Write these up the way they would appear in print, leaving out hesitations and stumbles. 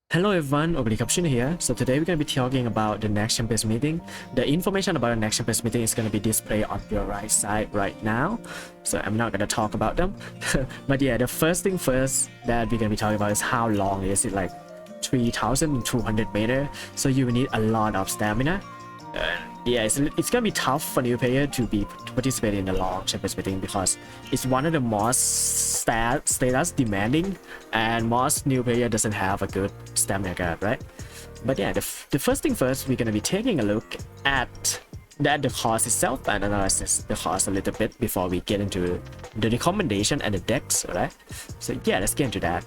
Hello everyone, Obligoption here. So today we're going to be talking about the next Champions meeting. The information about the next Champions meeting is going to be displayed on your right side right now. So I'm not going to talk about them. But yeah, the first thing first that we're going to be talking about is how long is it, like 3,200 meters. So you will need a lot of stamina. Yeah, it's gonna be tough for new player to participate in the long Champions meeting because it's one of the most status demanding, and most new player doesn't have a good stamina guard, right? But yeah, the first thing first, we're gonna be taking a look at the cost itself and analyze the cost a little bit before we get into the recommendation and the decks, alright? So yeah, let's get into that.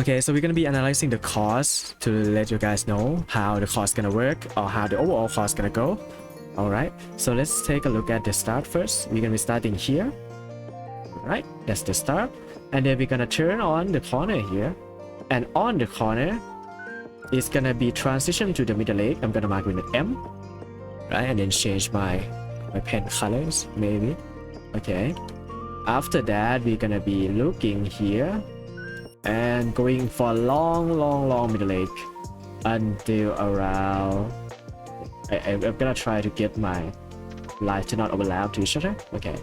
Okay, so we're gonna be analyzing the cost to let you guys know how the cost gonna work or how the overall cost gonna go. All right, so let's take a look at the start first. We're gonna be starting here. All right, that's the start, and then we're gonna turn on the corner here, and on the corner, it's gonna be transition to the middle leg. I'm gonna mark with an M, right, and then change my pen colors maybe. Okay, after that, we're gonna be looking here and going for a long middle leg until around I'm gonna try to get my light to not overlap to each other. Okay,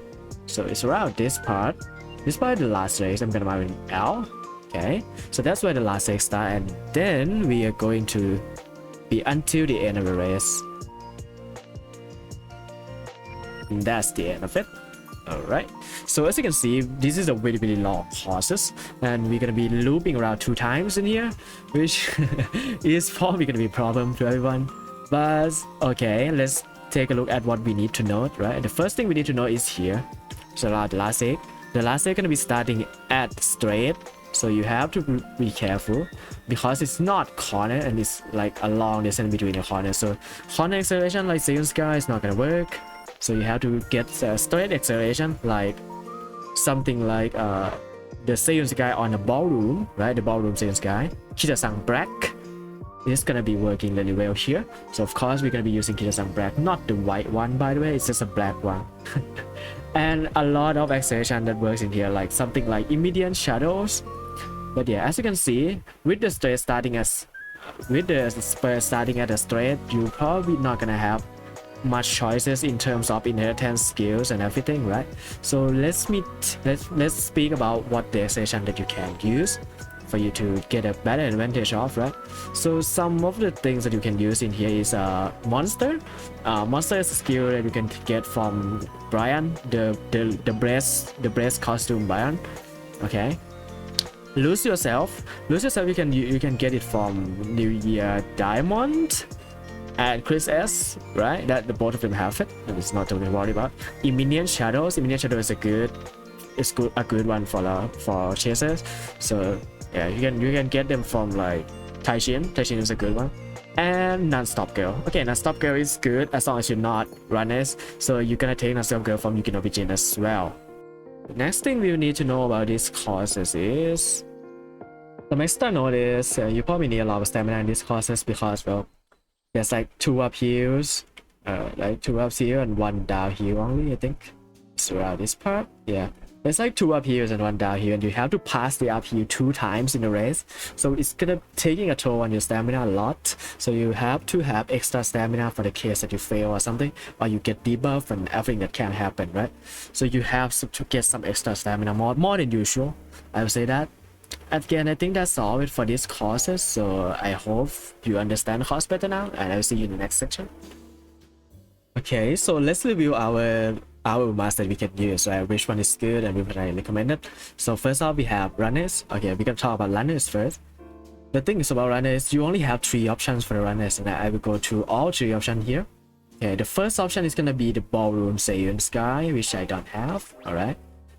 so it's around this part the last race. I'm gonna mark an L. Okay, so that's where the last race start, and then we are going to be until the end of the race, and that's the end of it. Alright, so as you can see, this is a really long process, and we're gonna be looping around 2 times in here, which is probably gonna be a problem to everyone. But okay, let's take a look at what we need to note, right? The first thing we need to know is here. So the last egg. The last egg gonna be starting at straight, so you have to be careful because it's not corner and it's like a long distance between the corners. So corner acceleration like Saiyan Sky is not gonna work. So you have to get straight acceleration, like something like the Saiyan Sky on the ballroom, right? The ballroom Saiyan Sky. Kitasang Black is gonna be working really well here. So of course we're gonna be using Kitasang Black, not the white one by the way, it's just a black one. And a lot of acceleration that works in here, like something like immediate shadows. But yeah, as you can see, with the straight starting as spur starting at a straight, you're probably not gonna have much choices in terms of inheritance skills and everything, right? So let's speak about what the acceleration that you can use for you to get a better advantage of, right? So some of the things that you can use in here is monster. Monster is a skill that you can get from Brian, the breast costume Brian. Okay, lose yourself you can get it from New Year Diamond and Chris S, right? That the both of them have it, and it's not totally worried about. Imminent Shadows is a good one for chasers. So yeah, you can get them from like Taishin is a good one. And Non-Stop Girl. Okay, Non-Stop Girl is good as long as you're not runners, so you're gonna take Non-Stop Girl from Yukino Bijin as well. The next thing we need to know about these courses is some extra note is you probably need a lot of stamina in these courses because, well, there's like 2 up hills, like 2 up here and 1 down here only, I think. It's around this part. Yeah, there's like 2 up hills and 1 down here, and you have to pass the up hill 2 times in the race. So it's gonna taking a toll on your stamina a lot. So you have to have extra stamina for the case that you fail or something, or you get debuff and everything that can happen, right? So you have to get some extra stamina, more than usual. I would say that. Again, I think that's all it for these courses, so I hope you understand the course better now, and I'll see you in the next section. Okay, so let's review our master we can use, right? Which one is good and which one I recommend it. So first off, we have runners. Okay, we're gonna talk about runners first. The thing is about runners, you only have 3 options for the runners, and I will go through all 3 options here. Okay, the first option is gonna be the ballroom Saiyan Sky, which I don't have. All right.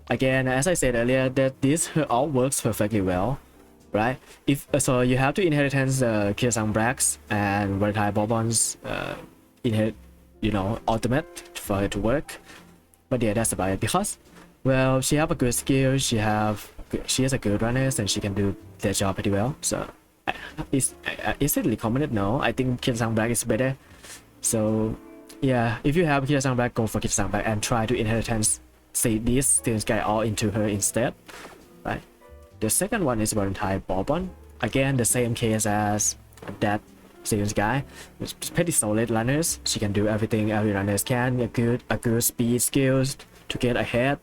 Again, as I said earlier, that this all works perfectly well, right? If so, you have to inheritance Kirsang Brax and Vertile Bourbon's inherit, ultimate for her to work. But yeah, that's about it because, well, she have a good skill, she has a good runners, and she can do their job pretty well. So, is it recommended? No, I think Kirsang Brax is better. So, yeah, if you have Kirsang Brax, go for Kirsang Brax and try to inheritance say this things guy all into her instead, right? The second one is Valentine Bourbon. again, the same case as that series guy. It's pretty solid runners. She can do everything every runners can. A good speed skills to get ahead.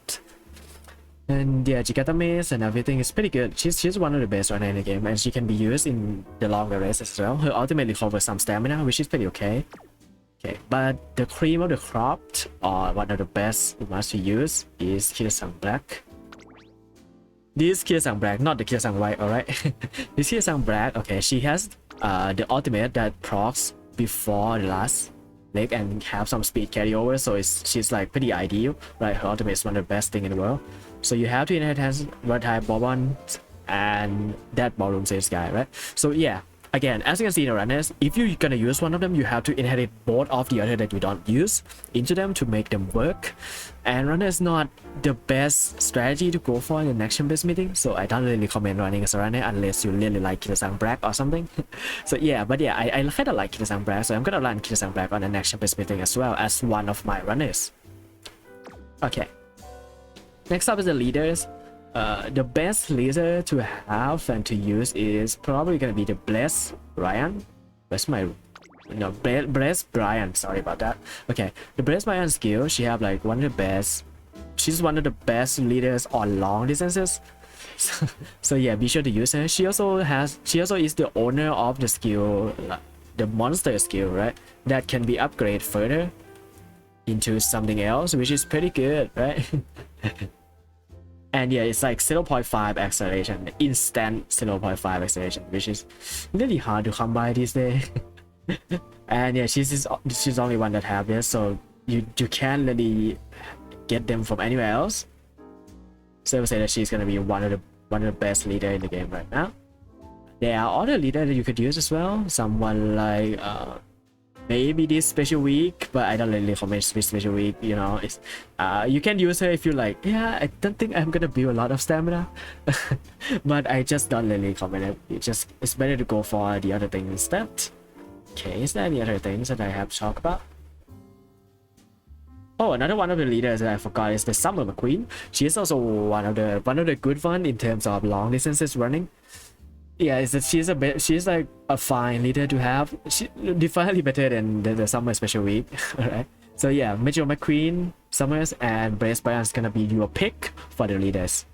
And yeah, she got a maze and everything is pretty good. She's one of the best runner in the game, and she can be used in the longer races as well. Her ultimate recovers some stamina, which is pretty okay. Okay, but the cream of the crop, or one of the best must be used, is Kirasang Black. This Kirasang Black, not the Kirasang White, alright? This Kirasang Black, okay, she has the ultimate that procs before the last leg and have some speed carryover, so she's like pretty ideal, right? Her ultimate is one of the best thing in the world. So you have to inherit what type Bourbon and that ballroom sales guy, right? So yeah, again, as you can see in the runners, if you're gonna use one of them, you have to inherit both of the other that you don't use into them to make them work. And runner is not the best strategy to go for in the next champions meeting, so I don't really recommend running as a runner unless you really like Kirasang Black or something. So yeah, but yeah, I kind of like Kirasang Black, so I'm gonna run Kirasang Black on the next champions meeting as well as one of my runners. Okay. Next up is the leaders. The best leader to have and to use is probably gonna be the Bless Brian. Where's my Bless Brian? Sorry about that. Okay, the Bless Brian skill. She have like one of the best. She's one of the best leaders on long distances. So yeah, be sure to use her. She also is the owner of the skill, the monster skill, right? That can be upgraded further into something else, which is pretty good, right? And yeah, it's like 0.5 acceleration, instant 0.5 acceleration, which is really hard to come by these days. And yeah, she's only one that have this, so you can't really get them from anywhere else. So I would say that she's gonna be one of the best leader in the game right now. There are other leaders that you could use as well. Someone like maybe this special week, but I don't really recommend this special week. You know, it's you can use her if you like. Yeah, I don't think I'm gonna build a lot of stamina, but I just don't really recommend it. It's better to go for the other thing instead. Okay, is there any other things that I have to talk about? Oh, another one of the leaders that I forgot is the Summer McQueen. She is also one of the good one in terms of long distances running. Yeah, she's like a fine leader to have. She definitely better than the Summer Special Week. Alright. So yeah, Major McQueen, Summers, and Brace Brian is gonna be your pick for the leaders.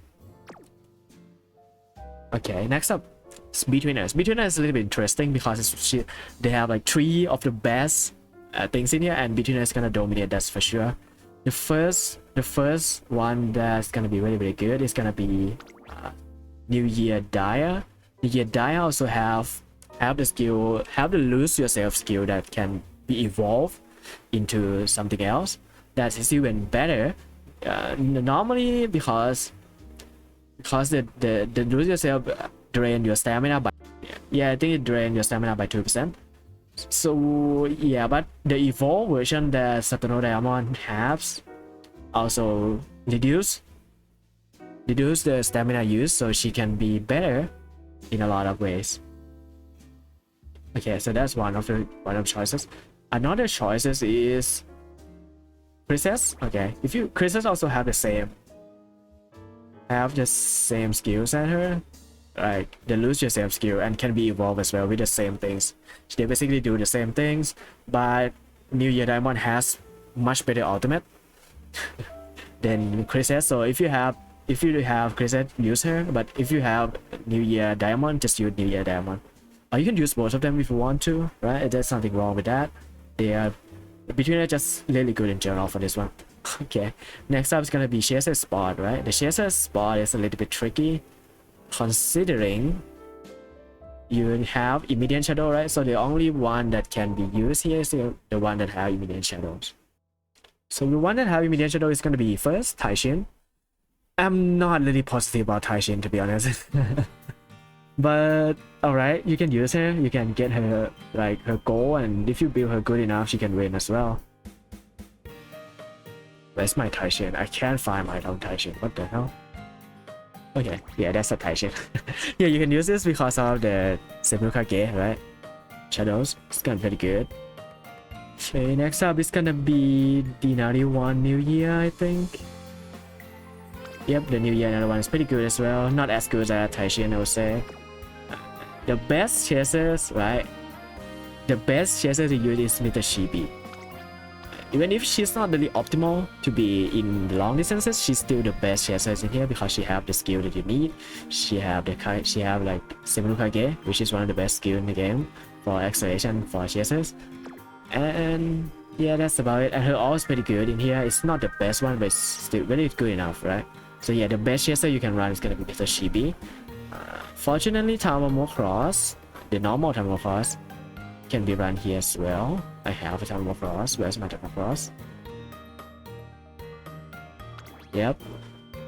Okay, next up, Betweeners. Betweeners is a little bit interesting because they have like 3 of the best things in here, and Betweeners is gonna dominate, that's for sure. The first one that's gonna be really good is gonna be New Year Dire. New Year also have the skill, have the lose yourself skill that can be evolved into something else that is even better. Normally because the lose yourself drain your stamina by, yeah, I think it drain your stamina by 2%. So yeah, but the evolved version that Satono Diamond has also reduce the stamina use, so she can be better in a lot of ways. Okay, so that's one of choices. Another choices is Princess. Okay, Princess also have the same skills as her, like the lose yourself skill, and can be evolved as well with the same things. They basically do the same things, but New Year Diamond has much better ultimate than Princess. So if you have Chryset, use her, but if you have New Year Diamond, just use New Year Diamond. Or you can use both of them if you want to, right? There's nothing wrong with that. They are just really good in general for this one. Okay, next up is gonna be Chaser Spot, right? The Chaser Spot is a little bit tricky, considering you have Immediate Shadow, right? So the only one that can be used here is the one that have Immediate Shadows. So the one that have Immediate Shadow is gonna be first Taishin. I'm not really positive about Taishin, to be honest. But alright, you can use her, you can get her like her goal, and if you build her good enough, she can win as well. Where's my Taishin? I can't find my own Taishin. What the hell? Okay, yeah, that's a Taishin. Yeah, you can use this because of the Sebukage, right? Shadows. It's gonna be pretty good. Okay, next up is gonna be Dinari 1 New Year, I think. Yep, the New Year another one is pretty good as well. Not as good as Taishin, I would say. the best chasers, right? The best chaser to use is Mr. Chibi. Even if she's not really optimal to be in long distances, she's still the best chaser in here because she have the skill that you need. She have like Similu Kage, which is one of the best skill in the game for acceleration for chasers. And yeah, that's about it. And her ult is pretty good in here. It's not the best one, but it's still really good enough, right? So yeah, the best chaser you can run is gonna be Mr. Chibi. Fortunately, Tamamo Cross, the normal Tamamo Cross, can be run here as well. I have a Tamamo Cross. Where's my Tamamo Cross? Yep.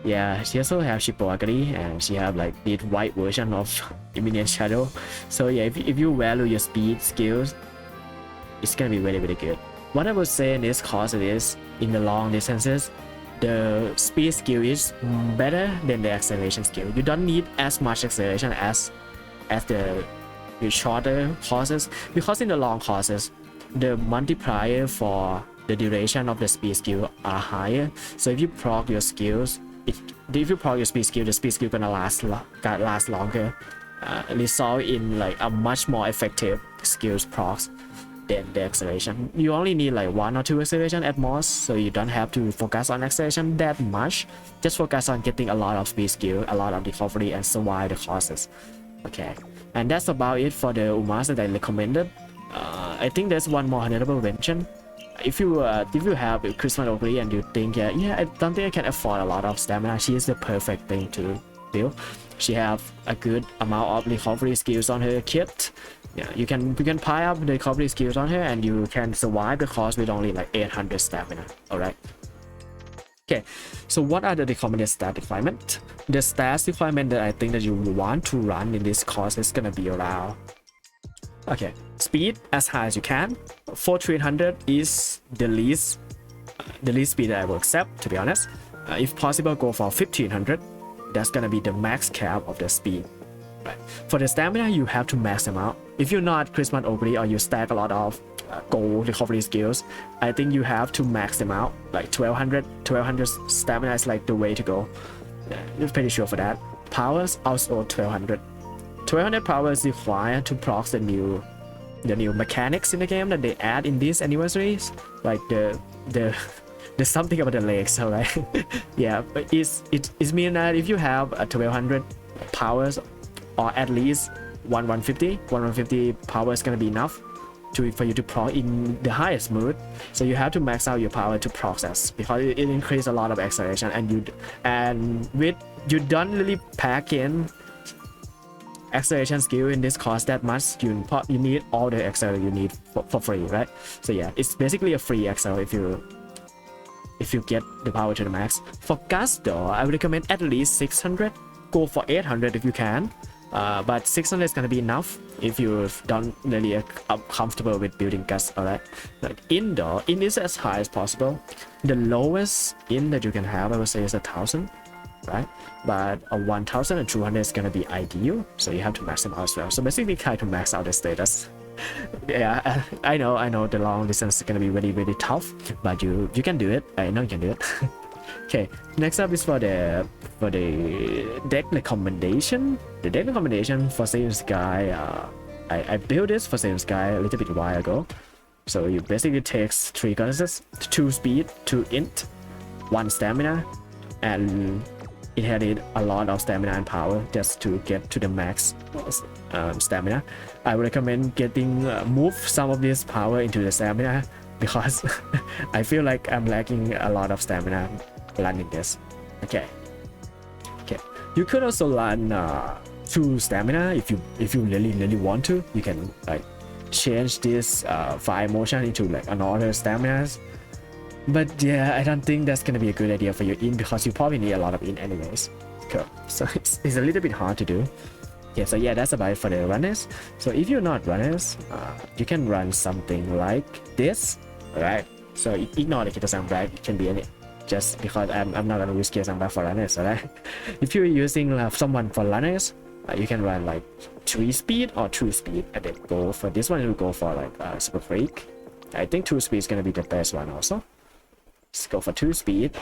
Yeah, she also have Shippo and she have like the white version of Imminent Shadow. So yeah, if you value your speed skills, it's gonna be really good. What I would say in this course is, in the long distances, the speed skill is better than the acceleration skill. You don't need as much acceleration as the shorter courses, because in the long courses, the multiplier for the duration of the speed skill are higher. So if you proc your skills, if you proc your speed skill, the speed skill gonna last longer, result in like a much more effective skills procs than the acceleration. You only need like 1 or 2 acceleration at most, so you don't have to focus on acceleration that much. Just focus on getting a lot of speed skill, a lot of recovery, and survive the courses. Okay, and that's about it for the Umas that I recommended. I think there's one more honorable mention. If you have Christmas Ogre and you think yeah, I don't think I can afford a lot of stamina, she is the perfect thing to build. She have a good amount of recovery skills on her kit. Yeah, you can pile up the recovery skills on her and you can survive the course with only like 800 stamina. All right. Okay, so what are the recommended stat requirement? The stats requirement that I think that you want to run in this course is gonna be around, okay, speed as high as you can. 4300 is the least speed that I will accept, to be honest. If possible, go for 1500. That's gonna be the max cap of the speed. Right. For the stamina, you have to max them out. If you're not Christmas Ogre or you stack a lot of gold recovery skills, I think you have to max them out. Like 1200 stamina is like the way to go. Yeah, you're pretty sure for that. Powers also 1200. 1200 powers required to proc the new mechanics in the game that they add in these anniversaries, like the something about the legs, alright. Yeah, but it means that if you have a 1200 powers, or at least 150 power is gonna be enough for you to proc in the highest mood. So you have to max out your power to process, because it increases a lot of acceleration, and with you don't really pack in acceleration skill in this course that much. You need all the acceleration you need for free, right? So yeah, it's basically a free acceleration if you get the power to the max. For Gus though, I would recommend at least 600. Go for 800 if you can. But 600 is gonna be enough if you don't really comfortable with building Gus. Alright, like in is as high as possible. The lowest in that you can have, I would say, is 1000, right? But a 1200 is gonna be ideal, so you have to max them out as well. So basically, try to max out the status. Yeah, I know the long distance is gonna be really tough, but you can do it. I know you can do it. Okay, next up is for the deck recommendation. The deck recommendation for Saiyan Sky, I built this for Saiyan Sky a little bit while ago. So you basically takes 3 goddesses, 2 speed, 2 int, 1 stamina, and inherit a lot of stamina and power just to get to the max stamina. I would recommend getting move some of this power into the stamina, because I feel like I'm lacking a lot of stamina running this. Okay, you could also run 2 stamina if you really want to. You can like change this fire motion into like another staminas, but yeah, I don't think that's gonna be a good idea for your in, because you probably need a lot of in anyways. Cool. So it's a little bit hard to do. Yeah, so yeah, that's about it for the runners. So if you're not runners, you can run something like this, right? So ignore the Kita Black, it can be any, just because I'm not gonna use Kita Black for runners, alright? If you're using someone for runners, you can run like 3 speed or 2 speed, and then go for this one, you'll go for like Super Freak. I think 2 speed is gonna be the best one also. Let's go for 2 speed,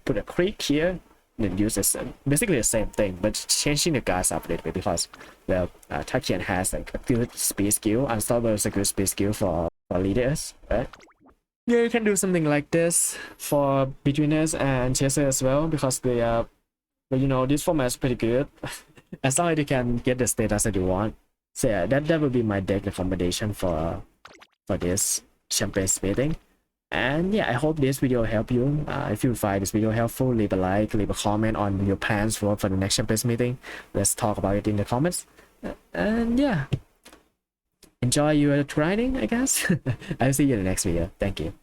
put a creek here, then use this basically the same thing, but changing the guys up a little bit because well, Takian has like a good speed skill. Unstoppable is a good speed skill for leaders, right? Yeah, you can do something like this for beginners and chasers as well because they are, but you know, this format is pretty good as long as you can get the status that you want. So yeah, that would be my deck recommendation for this champagne splitting. And yeah, I hope this video helped you. If you find this video helpful, leave a like, leave a comment on your plans for the next champagne meeting. Let's talk about it in the comments. And yeah, enjoy your grinding, I guess. I'll see you in the next video. Thank you.